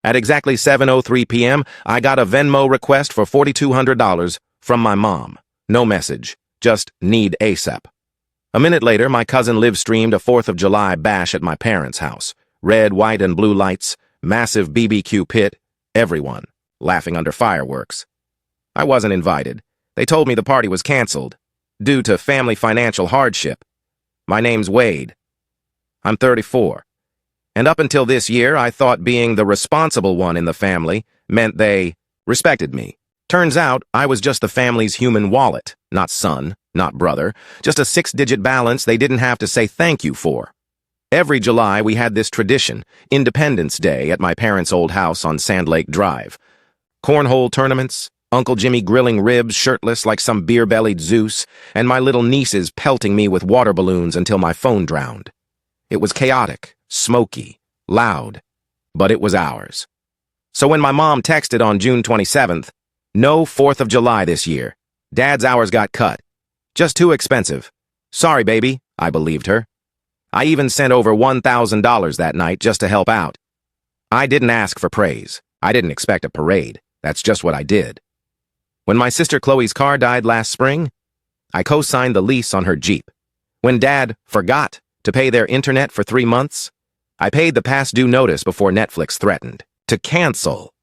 At exactly 7:03 p.m., I got a Venmo request for $4,200 from my mom. No message, just need ASAP. A minute later, my cousin live-streamed a 4th of July bash at my parents' house. Red, white, and blue lights, massive BBQ pit, everyone laughing under fireworks. I wasn't invited. They told me the party was canceled due to family financial hardship. My name's Wade. I'm 34. And up until this year, I thought being the responsible one in the family meant they respected me. Turns out, I was just the family's human wallet, not son, not brother, just a 6-digit balance they didn't have to say thank you for. Every July, we had this tradition, Independence Day at my parents' old house on Sand Lake Drive. Cornhole tournaments, Uncle Jimmy grilling ribs shirtless like some beer-bellied Zeus, and my little nieces pelting me with water balloons until my phone drowned. It was chaotic, smoky, loud, but it was ours. So when my mom texted on June 27th, "No 4th of July this year. Dad's hours got cut. Just too expensive. Sorry, baby," I believed her. I even sent over $1,000 that night just to help out. I didn't ask for praise. I didn't expect a parade. That's just what I did. When my sister Chloe's car died last spring, I co-signed the lease on her Jeep. When Dad forgot to pay their internet for 3 months, I paid the past due notice before Netflix threatened to cancel.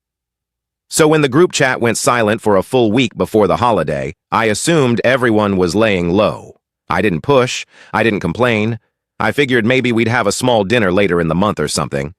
So when the group chat went silent for a full week before the holiday, I assumed everyone was laying low. I didn't push. I didn't complain. I figured maybe we'd have a small dinner later in the month or something.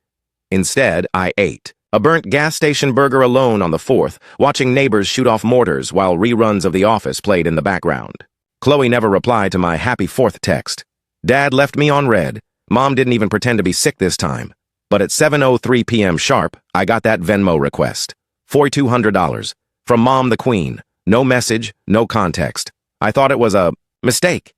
Instead, I ate a burnt gas station burger alone on the 4th, watching neighbors shoot off mortars while reruns of The Office played in the background. Chloe never replied to my Happy 4th text. Dad left me on red. Mom didn't even pretend to be sick this time. But at 7:03 p.m. sharp, I got that Venmo request. $4,200. From Mom the Queen. No message, no context. I thought it was a mistake.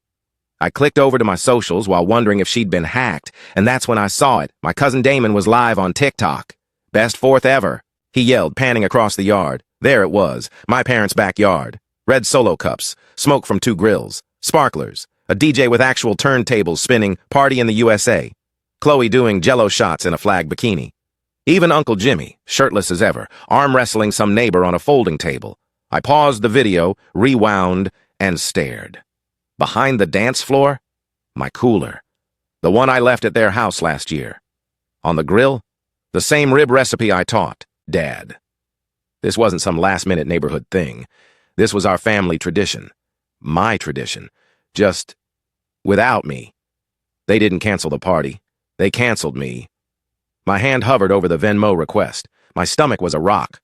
I clicked over to my socials while wondering if she'd been hacked, and that's when I saw it. My cousin Damon was live on TikTok. "Best 4th ever," he yelled, panning across the yard. There it was, my parents' backyard. Red Solo cups, smoke from 2 grills, sparklers, a DJ with actual turntables spinning Party in the USA, Chloe doing jello shots in a flag bikini. Even Uncle Jimmy, shirtless as ever, arm wrestling some neighbor on a folding table. I paused the video, rewound, and stared. Behind the dance floor, my cooler, the one I left at their house last year. On the grill, the same rib recipe I taught, Dad. This wasn't some last-minute neighborhood thing. This was our family tradition. My tradition. Just without me. They didn't cancel the party. They canceled me. My hand hovered over the Venmo request. My stomach was a rock.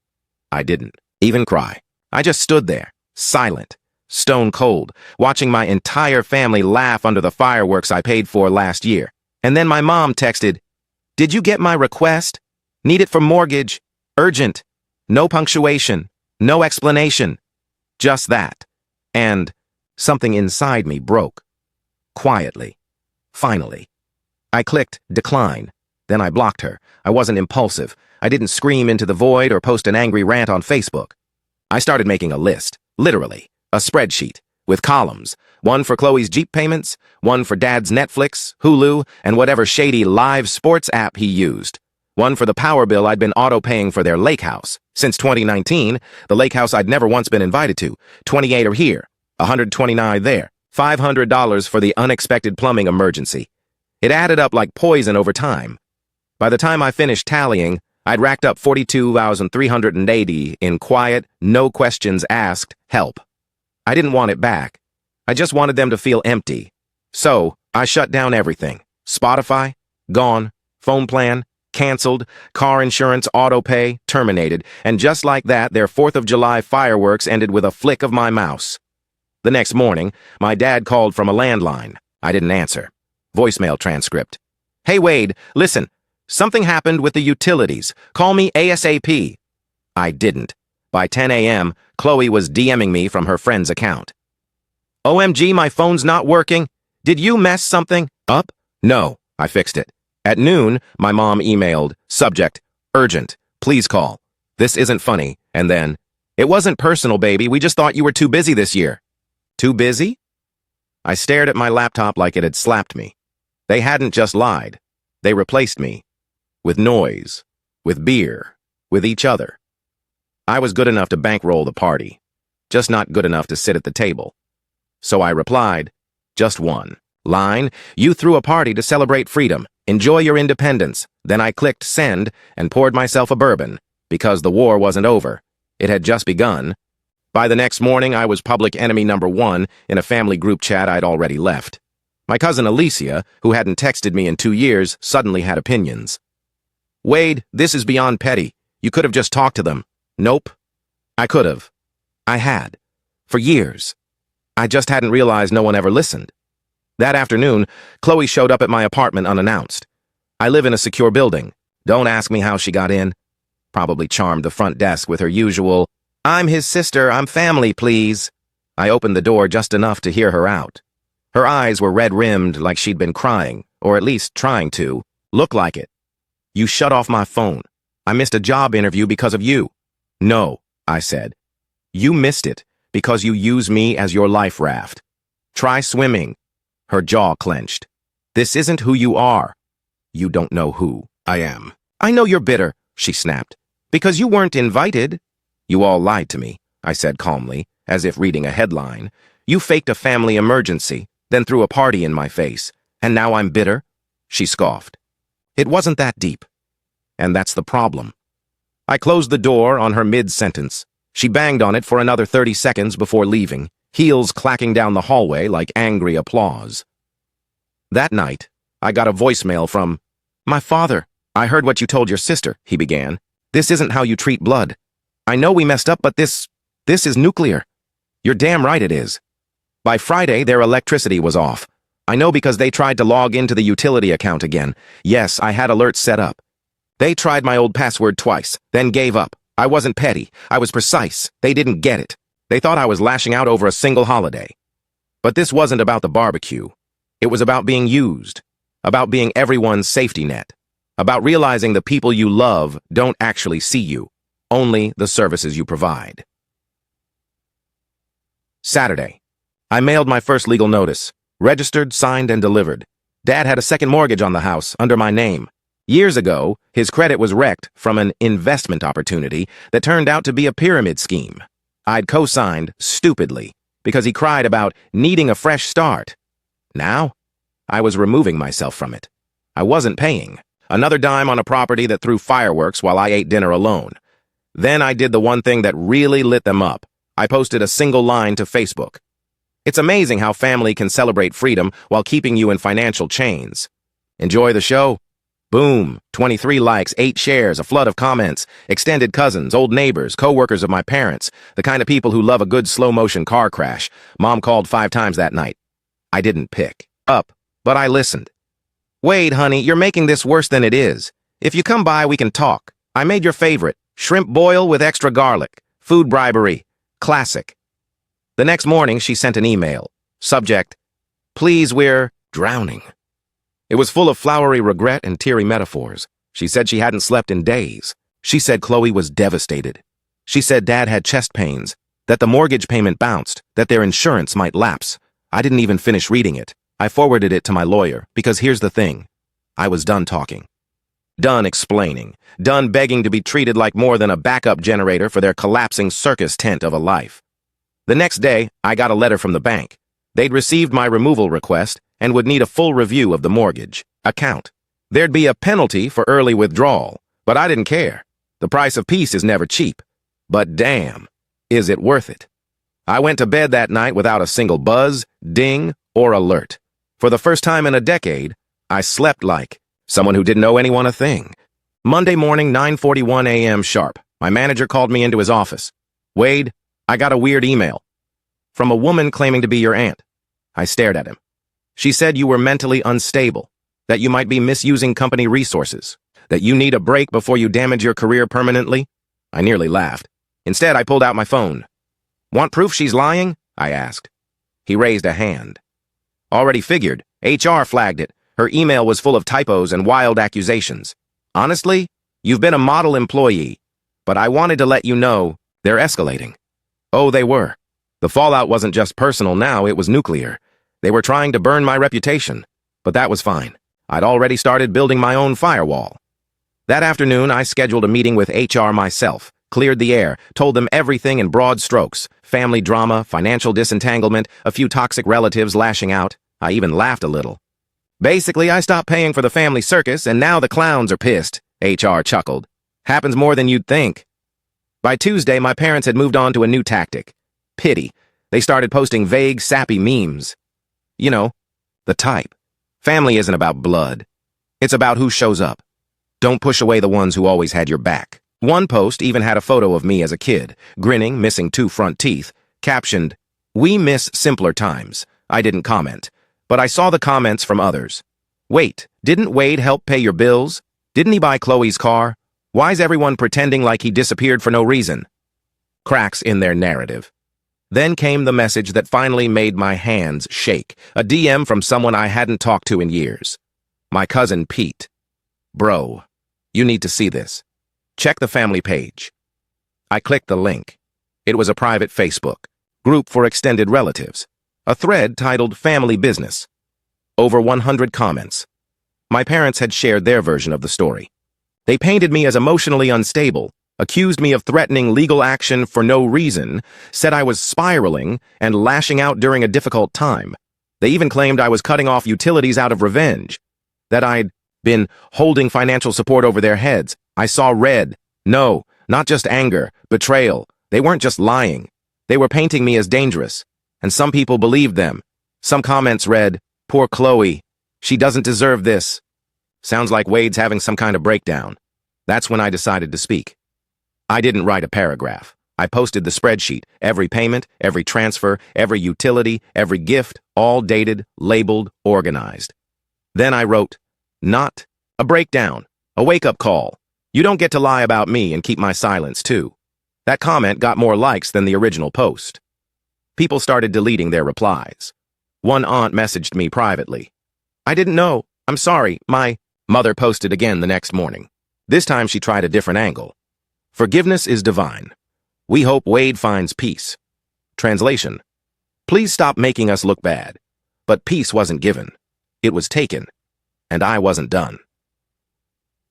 I didn't even cry. I just stood there, silent, stone cold, watching my entire family laugh under the fireworks I paid for last year. And then my mom texted, "Did you get my request? Need it for mortgage. Urgent. No punctuation. No explanation." Just that. And something inside me broke. Quietly. Finally. I clicked decline. Then I blocked her. I wasn't impulsive. I didn't scream into the void or post an angry rant on Facebook. I started making a list. Literally. A spreadsheet. With columns. One for Chloe's Jeep payments, one for Dad's Netflix, Hulu, and whatever shady live sports app he used. One for the power bill I'd been auto-paying for their lake house. Since 2019, the lake house I'd never once been invited to. 28 are here. 129 there. $500 for the unexpected plumbing emergency. It added up like poison over time. By the time I finished tallying, I'd racked up $42,380 in quiet, no questions asked help. I didn't want it back. I just wanted them to feel empty. So, I shut down everything. Spotify, gone. Phone plan, canceled. Car insurance, auto pay, terminated. And just like that, their 4th of July fireworks ended with a flick of my mouse. The next morning, my dad called from a landline. I didn't answer. Voicemail transcript. "Hey Wade, listen, something happened with the utilities. Call me ASAP. I didn't. By 10 a.m., Chloe was DMing me from her friend's account. "OMG, my phone's not working. Did you mess something up?" "No, I fixed it." At noon, my mom emailed, subject, "Urgent, please call. This isn't funny." And then, "It wasn't personal, baby. We just thought you were too busy this year." Too busy? I stared at my laptop like it had slapped me. They hadn't just lied. They replaced me. With noise. With beer. with each other. I was good enough to bankroll the party, just not good enough to sit at the table. So I replied, just one line, "You threw a party to celebrate freedom. Enjoy your independence." Then I clicked send and poured myself a bourbon, because the war wasn't over. It had just begun. By the next morning, I was public enemy number one in a family group chat I'd already left. My cousin Alicia, who hadn't texted me in 2 years, suddenly had opinions. "Wade, this is beyond petty. You could have just talked to them." Nope. I could have. I had. For years. I just hadn't realized no one ever listened. That afternoon, Chloe showed up at my apartment unannounced. I live in a secure building. Don't ask me how she got in. Probably charmed the front desk with her usual, "I'm his sister, I'm family, please." I opened the door just enough to hear her out. Her eyes were red-rimmed like she'd been crying, or at least trying to. Look like it. "You shut off my phone. I missed a job interview because of you." "No," I said. "You missed it because you use me as your life raft. Try swimming." Her jaw clenched. "This isn't who you are." "You don't know who I am." "I know you're bitter," she snapped, "because you weren't invited." "You all lied to me," I said calmly, as if reading a headline. "You faked a family emergency, then threw a party in my face, and now I'm bitter?" She scoffed. "It wasn't that deep. And that's the problem." I closed the door on her mid-sentence. She banged on it for another 30 seconds before leaving, heels clacking down the hallway like angry applause. That night, I got a voicemail from, "My father. I heard what you told your sister," he began. "This isn't how you treat blood. I know we messed up, but this is nuclear. You're damn right it is." By Friday, their electricity was off. I know because they tried to log into the utility account again. Yes, I had alerts set up. They tried my old password twice, then gave up. I wasn't petty. I was precise. They didn't get it. They thought I was lashing out over a single holiday. But this wasn't about the barbecue. It was about being used, about being everyone's safety net, about realizing the people you love don't actually see you, only the services you provide. Saturday. I mailed my first legal notice, registered, signed, and delivered. Dad had a second mortgage on the house under my name. Years ago, his credit was wrecked from an investment opportunity that turned out to be a pyramid scheme. I'd co-signed stupidly because he cried about needing a fresh start. Now, I was removing myself from it. I wasn't paying. Another dime on a property that threw fireworks while I ate dinner alone. Then I did the one thing that really lit them up. I posted a single line to Facebook. It's amazing how family can celebrate freedom while keeping you in financial chains. Enjoy the show? Boom, 23 likes, 8 shares, a flood of comments, extended cousins, old neighbors, co-workers of my parents, the kind of people who love a good slow-motion car crash. Mom called 5 times that night. I didn't pick up, but I listened. "Wade, honey, you're making this worse than it is. If you come by, we can talk. I made your favorite, shrimp boil with extra garlic, food bribery, classic." The next morning, she sent an email. Subject, "Please, we're drowning." It was full of flowery regret and teary metaphors. She said she hadn't slept in days. She said Chloe was devastated. She said Dad had chest pains, that the mortgage payment bounced, that their insurance might lapse. I didn't even finish reading it. I forwarded it to my lawyer, because here's the thing. I was done talking. Done explaining. Done begging to be treated like more than a backup generator for their collapsing circus tent of a life. The next day, I got a letter from the bank. They'd received my removal request and would need a full review of the mortgage account. There'd be a penalty for early withdrawal, but I didn't care. The price of peace is never cheap. But damn, is it worth it? I went to bed that night without a single buzz, ding, or alert. For the first time in a decade, I slept like someone who didn't owe anyone a thing. Monday morning, 9:41 a.m. sharp, my manager called me into his office. "Wade, I got a weird email from a woman claiming to be your aunt." I stared at him. "She said you were mentally unstable, that you might be misusing company resources, that you need a break before you damage your career permanently." I nearly laughed. Instead, I pulled out my phone. "Want proof she's lying?" I asked. He raised a hand. "Already figured. HR flagged it. Her email was full of typos and wild accusations. Honestly, you've been a model employee, but I wanted to let you know they're escalating." Oh, they were. The fallout wasn't just personal now, it was nuclear. They were trying to burn my reputation, but that was fine. I'd already started building my own firewall. That afternoon, I scheduled a meeting with HR myself, cleared the air, told them everything in broad strokes: family drama, financial disentanglement, a few toxic relatives lashing out. I even laughed a little. Basically, I stopped paying for the family circus, and now the clowns are pissed, HR chuckled. Happens more than you'd think. By Tuesday, my parents had moved on to a new tactic. Pity. They started posting vague, sappy memes. You know, the type. Family isn't about blood. It's about who shows up. Don't push away the ones who always had your back. One post even had a photo of me as a kid, grinning, missing 2 front teeth, captioned, "We miss simpler times." I didn't comment, but I saw the comments from others. Wait, didn't Wade help pay your bills? Didn't he buy Chloe's car? Why's everyone pretending like he disappeared for no reason? Cracks in their narrative. Then came the message that finally made my hands shake, a DM from someone I hadn't talked to in years. My cousin Pete. Bro, you need to see this. Check the family page. I clicked the link. It was a private Facebook group for extended relatives, a thread titled Family Business. Over 100 comments. My parents had shared their version of the story. They painted me as emotionally unstable, accused me of threatening legal action for no reason, said I was spiraling and lashing out during a difficult time. They even claimed I was cutting off utilities out of revenge, that I'd been holding financial support over their heads. I saw red. No, not just anger, betrayal. They weren't just lying. They were painting me as dangerous, and some people believed them. Some comments read, "Poor Chloe. She doesn't deserve this." Sounds like Wade's having some kind of breakdown. That's when I decided to speak. I didn't write a paragraph. I posted the spreadsheet, every payment, every transfer, every utility, every gift, all dated, labeled, organized. Then I wrote, "Not a breakdown, a wake-up call. You don't get to lie about me and keep my silence, too." That comment got more likes than the original post. People started deleting their replies. One aunt messaged me privately. "I didn't know. I'm sorry. My mother" posted again the next morning. This time she tried a different angle. "Forgiveness is divine. We hope Wade finds peace." Translation: please stop making us look bad. But peace wasn't given. It was taken. And I wasn't done.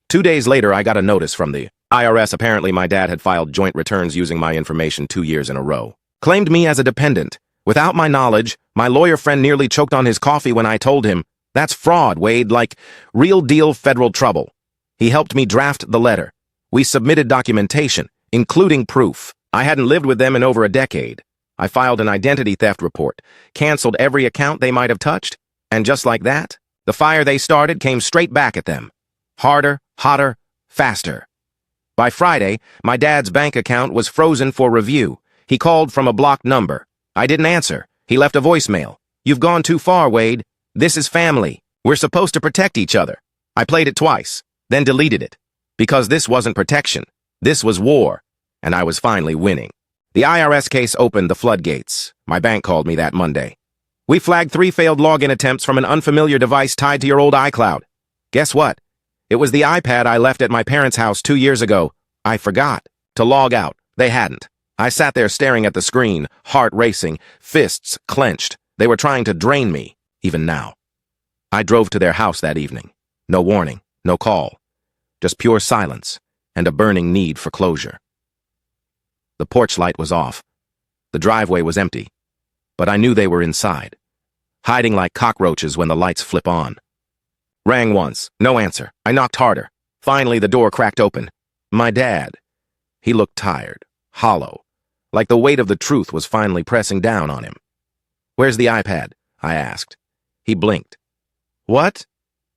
2 days later, I got a notice from the IRS. Apparently, my dad had filed joint returns using my information 2 years in a row. Claimed me as a dependent. Without my knowledge, my lawyer friend nearly choked on his coffee when I told him, "That's fraud, Wade, like real deal federal trouble." He helped me draft the letter. We submitted documentation, including proof. I hadn't lived with them in over a decade. I filed an identity theft report, canceled every account they might have touched, and just like that, the fire they started came straight back at them. Harder, hotter, faster. By Friday, my dad's bank account was frozen for review. He called from a blocked number. I didn't answer. He left a voicemail. "You've gone too far, Wade. This is family. We're supposed to protect each other." I played it twice, then deleted it. Because this wasn't protection. This was war. And I was finally winning. The IRS case opened the floodgates. My bank called me that Monday. "We flagged 3 failed login attempts from an unfamiliar device tied to your old iCloud." Guess what? It was the iPad I left at my parents' house 2 years ago. I forgot to log out. They hadn't. I sat there staring at the screen, heart racing, fists clenched. They were trying to drain me, even now. I drove to their house that evening. No warning, no call. Just pure silence and a burning need for closure. The porch light was off. The driveway was empty. But I knew they were inside, hiding like cockroaches when the lights flip on. Rang once, no answer. I knocked harder. Finally, the door cracked open. My dad. He looked tired, hollow, like the weight of the truth was finally pressing down on him. "Where's the iPad?" I asked. He blinked. "What?"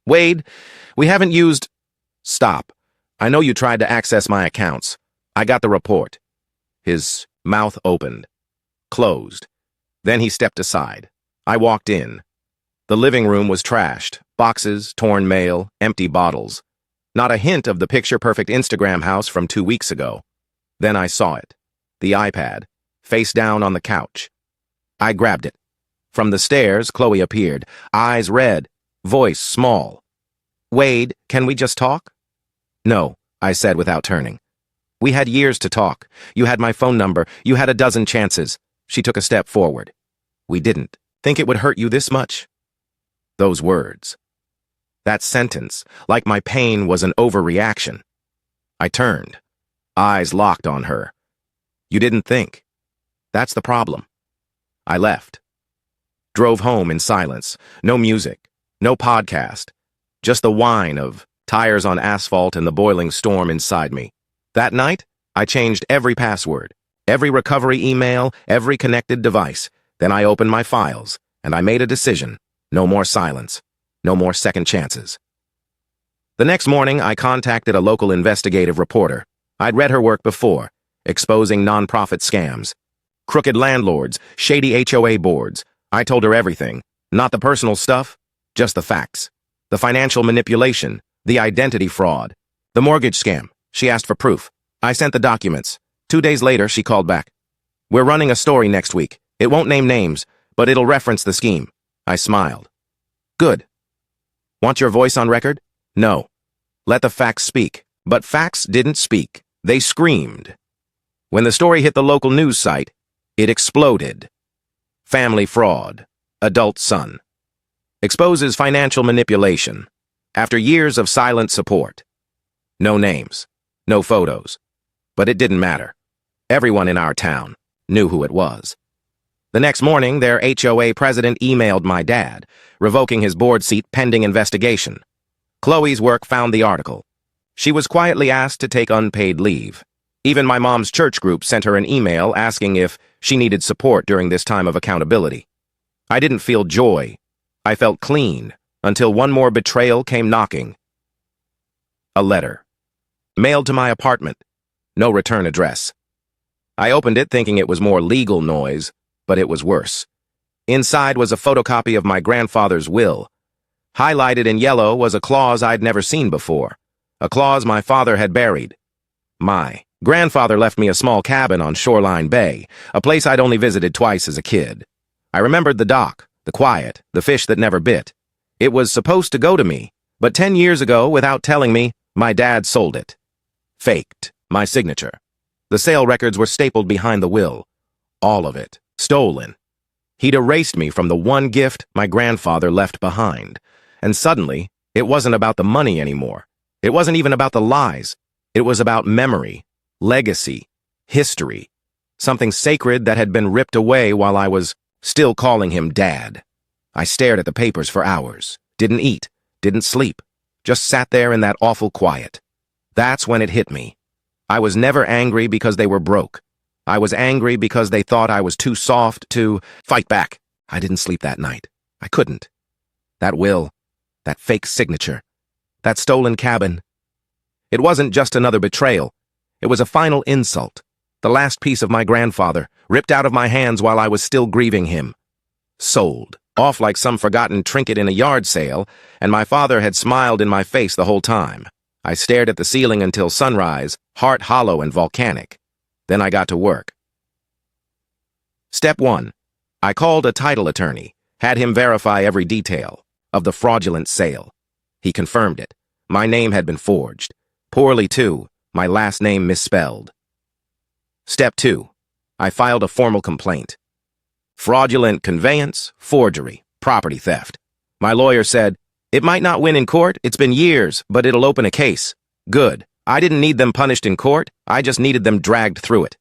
"Wade, we haven't used—" "Stop. I know you tried to access my accounts. I got the report." His mouth opened, closed. Then he stepped aside. I walked in. The living room was trashed. Boxes, torn mail, empty bottles. Not a hint of the picture-perfect Instagram house from 2 weeks ago. Then I saw it. The iPad, face down on the couch. I grabbed it. From the stairs, Chloe appeared, eyes red, voice small. "Wade, can we just talk?" "No," I said without turning. "We had years to talk. You had my phone number. You had a dozen chances." She took a step forward. "We didn't. Think it would hurt you this much?" Those words. That sentence, like my pain was an overreaction. I turned, eyes locked on her. You didn't think. That's the problem. I left. Drove home in silence. No music, no podcast. Just the whine of tires on asphalt and the boiling storm inside me. That night, I changed every password, every recovery email, every connected device. Then I opened my files, and I made a decision. No more silence. No more second chances. The next morning, I contacted a local investigative reporter. I'd read her work before, exposing nonprofit scams, crooked landlords, shady HOA boards. I told her everything, not the personal stuff, just the facts. The financial manipulation, the identity fraud, the mortgage scam. She asked for proof. I sent the documents. 2 days later, she called back. We're running a story next week. It won't name names, but it'll reference the scheme. I smiled. Good. Want your voice on record? No. Let the facts speak. But facts didn't speak. They screamed. When the story hit the local news site, it exploded. Family fraud. Adult son. Exposes financial manipulation. After years of silent support. No names. No photos. But it didn't matter. Everyone in our town knew who it was. The next morning, their HOA president emailed my dad, revoking his board seat pending investigation. Chloe's work found the article. She was quietly asked to take unpaid leave. Even my mom's church group sent her an email asking if she needed support during this time of accountability. I didn't feel joy. I felt clean until one more betrayal came knocking. A letter. Mailed to my apartment. No return address. I opened it thinking it was more legal noise, but it was worse. Inside was a photocopy of my grandfather's will. Highlighted in yellow was a clause I'd never seen before, a clause my father had buried. My grandfather left me a small cabin on Shoreline Bay, a place I'd only visited twice as a kid. I remembered the dock, the quiet, the fish that never bit. It was supposed to go to me, but 10 years ago, without telling me, my dad sold it. Faked my signature. The sale records were stapled behind the will. All of it. Stolen. He'd erased me from the one gift my grandfather left behind. And suddenly, it wasn't about the money anymore. It wasn't even about the lies. It was about memory, legacy, history. Something sacred that had been ripped away while I was still calling him Dad. I stared at the papers for hours. Didn't eat. Didn't sleep. Just sat there in that awful quiet. That's when it hit me. I was never angry because they were broke. I was angry because they thought I was too soft to fight back. I didn't sleep that night. I couldn't. That will, that fake signature, that stolen cabin. It wasn't just another betrayal. It was a final insult. The last piece of my grandfather, ripped out of my hands while I was still grieving him. Sold, off like some forgotten trinket in a yard sale, and my father had smiled in my face the whole time. I stared at the ceiling until sunrise, heart hollow and volcanic. Then I got to work. Step 1. I called a title attorney, had him verify every detail of the fraudulent sale. He confirmed it. My name had been forged. Poorly, too, my last name misspelled. Step 2. I filed a formal complaint. Fraudulent conveyance, forgery, property theft. My lawyer said, "It might not win in court, it's been years, but it'll open a case." Good. I didn't need them punished in court, I just needed them dragged through it.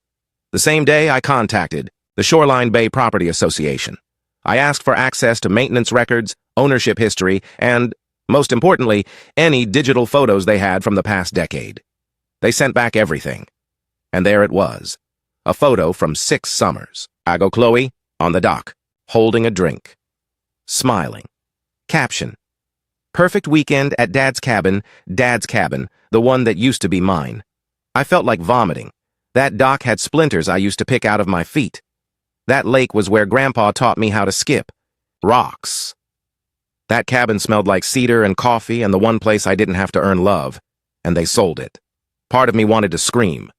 The same day, I contacted the Shoreline Bay Property Association. I asked for access to maintenance records, ownership history, and, most importantly, any digital photos they had from the past decade. They sent back everything. And there it was, a photo from 6 summers. I go Chloe, on the dock, holding a drink, smiling. Caption: perfect weekend at Dad's cabin, the one that used to be mine. I felt like vomiting. That dock had splinters I used to pick out of my feet. That lake was where Grandpa taught me how to skip. Rocks. That cabin smelled like cedar and coffee and the one place I didn't have to earn love. And they sold it. Part of me wanted to scream.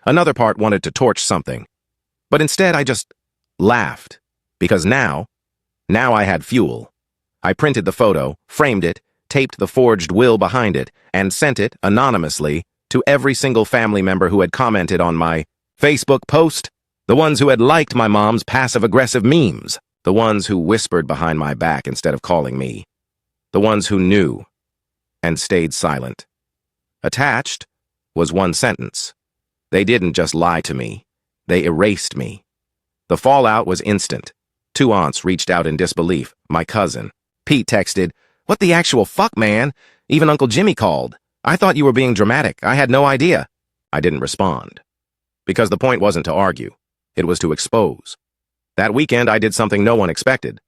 Another part wanted to torch something. But instead I just laughed. Because now I had fuel. I printed the photo, framed it, taped the forged will behind it, and sent it, anonymously, to every single family member who had commented on my Facebook post, the ones who had liked my mom's passive-aggressive memes, the ones who whispered behind my back instead of calling me, the ones who knew and stayed silent. Attached was one sentence. They didn't just lie to me. They erased me. The fallout was instant. Two aunts reached out in disbelief. My cousin. Pete texted, "What the actual fuck, man?" Even Uncle Jimmy called. "I thought you were being dramatic. I had no idea." I didn't respond. Because the point wasn't to argue. It was to expose. That weekend, I did something no one expected.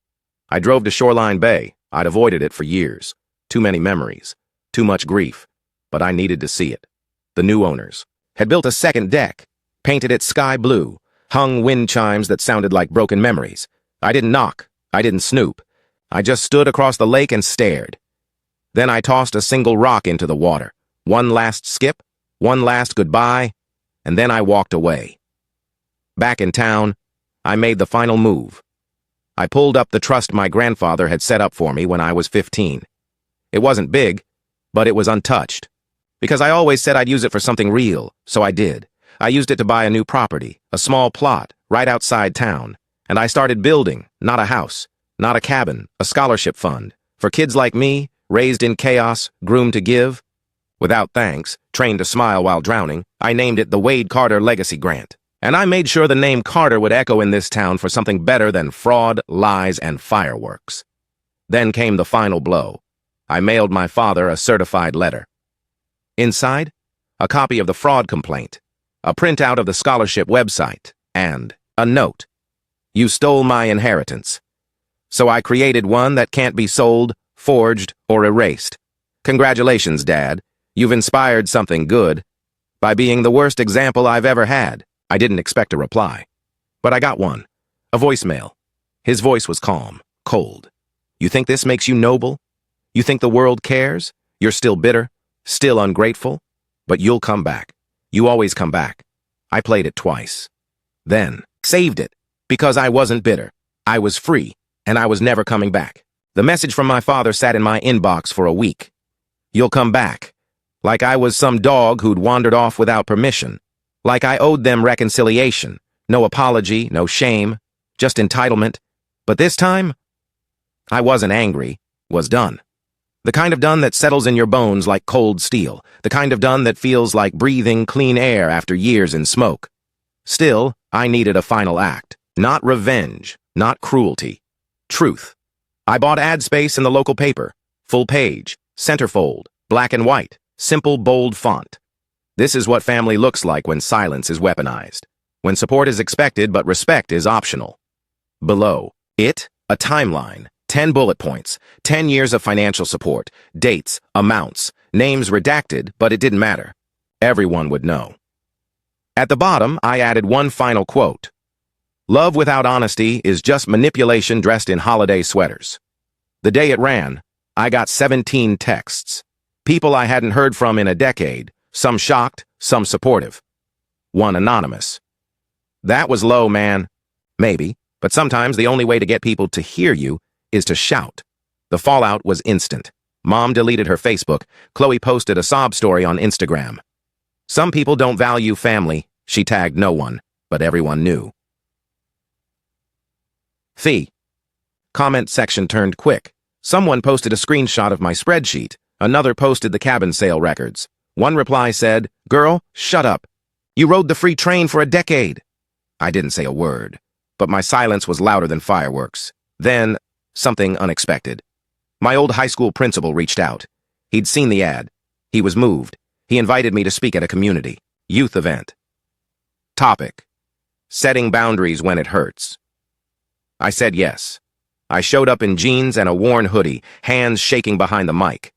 I drove to Shoreline Bay. I'd avoided it for years. Too many memories. Too much grief. But I needed to see it. The new owners had built a second deck, painted it sky blue, hung wind chimes that sounded like broken memories. I didn't knock. I didn't snoop. I just stood across the lake and stared. Then I tossed a single rock into the water. One last skip, one last goodbye, and then I walked away. Back in town, I made the final move. I pulled up the trust my grandfather had set up for me when I was 15. It wasn't big, but it was untouched. Because I always said I'd use it for something real, so I did. I used it to buy a new property, a small plot, right outside town. And I started building, not a house, not a cabin, a scholarship fund. For kids like me, raised in chaos, groomed to give. Without thanks, trained to smile while drowning, I named it the Wade Carter Legacy Grant. And I made sure the name Carter would echo in this town for something better than fraud, lies, and fireworks. Then came the final blow. I mailed my father a certified letter. Inside, a copy of the fraud complaint, a printout of the scholarship website, and a note. "You stole my inheritance. So I created one that can't be sold, forged, or erased. Congratulations, Dad. You've inspired something good. By being the worst example I've ever had." I didn't expect a reply. But I got one. A voicemail. His voice was calm, cold. "You think this makes you noble? You think the world cares? You're still bitter, still ungrateful? But you'll come back. You always come back." I played it twice. Then, saved it. Because I wasn't bitter. I was free, and I was never coming back. The message from my father sat in my inbox for a week. "You'll come back." Like I was some dog who'd wandered off without permission. Like I owed them reconciliation. No apology, no shame, just entitlement. But this time, I wasn't angry, was done. The kind of done that settles in your bones like cold steel. The kind of done that feels like breathing clean air after years in smoke. Still, I needed a final act. Not revenge, not cruelty. Truth. I bought ad space in the local paper. Full page, centerfold, black and white, simple, bold font. This is what family looks like when silence is weaponized. When support is expected but respect is optional. Below, a timeline, 10 bullet points, 10 years of financial support, dates, amounts, names redacted, but it didn't matter. Everyone would know. At the bottom, I added one final quote. "Love without honesty is just manipulation dressed in holiday sweaters." The day it ran, I got 17 texts. People I hadn't heard from in a decade, some shocked, some supportive. One anonymous. "That was low, man." Maybe, but sometimes the only way to get people to hear you is to shout. The fallout was instant. Mom deleted her Facebook. Chloe posted a sob story on Instagram. Some people don't value family. She tagged no one, but everyone knew. Comment section turned quick. Someone posted a screenshot of my spreadsheet. Another posted the cabin sale records. One reply said, "Girl, shut up. You rode the free train for a decade." I didn't say a word, but my silence was louder than fireworks. Then, something unexpected. My old high school principal reached out. He'd seen the ad. He was moved. He invited me to speak at a community youth event. Topic: setting boundaries when it hurts. I said yes. I showed up in jeans and a worn hoodie, hands shaking behind the mic.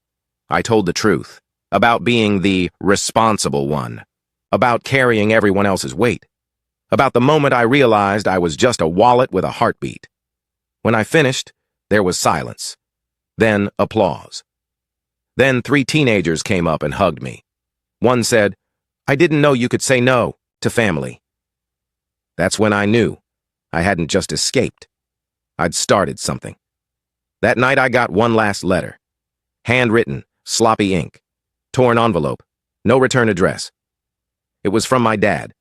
I told the truth. About being the responsible one. About carrying everyone else's weight. About the moment I realized I was just a wallet with a heartbeat. When I finished, there was silence. Then applause. Then 3 teenagers came up and hugged me. One said, "I didn't know you could say no to family." That's when I knew I hadn't just escaped. I'd started something. That night I got one last letter. Handwritten, sloppy ink. Torn envelope. No return address. It was from my dad.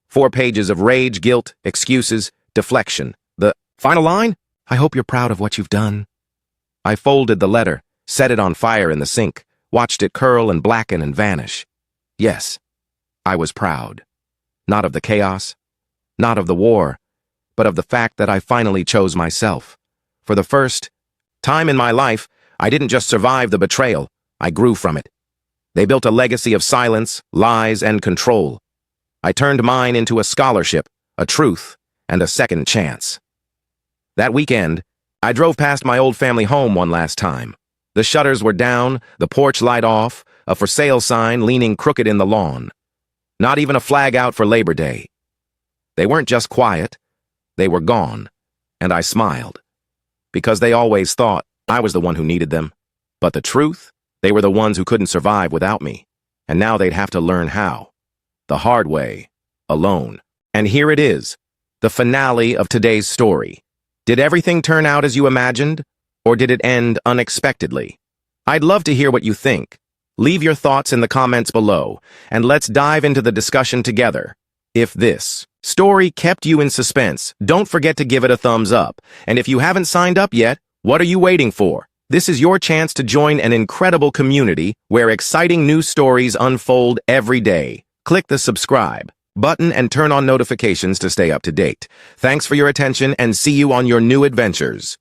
4 pages of rage, guilt, excuses, deflection. The final line? "I hope you're proud of what you've done." I folded the letter, set it on fire in the sink, watched it curl and blacken and vanish. Yes, I was proud. Not of the chaos, not of the war, but of the fact that I finally chose myself. For the first time in my life, I didn't just survive the betrayal, I grew from it. They built a legacy of silence, lies, and control. I turned mine into a scholarship, a truth, and a second chance. That weekend, I drove past my old family home one last time. The shutters were down, the porch light off, a for sale sign leaning crooked in the lawn. Not even a flag out for Labor Day. They weren't just quiet, they were gone, and I smiled. Because they always thought I was the one who needed them. But the truth, they were the ones who couldn't survive without me. And now they'd have to learn how. The hard way, alone. And here it is, the finale of today's story. Did everything turn out as you imagined? Or did it end unexpectedly? I'd love to hear what you think. Leave your thoughts in the comments below, and let's dive into the discussion together. If this story kept you in suspense, don't forget to give it a thumbs up. And if you haven't signed up yet, what are you waiting for? This is your chance to join an incredible community where exciting new stories unfold every day. Click the subscribe button and turn on notifications to stay up to date. Thanks for your attention and see you on your new adventures.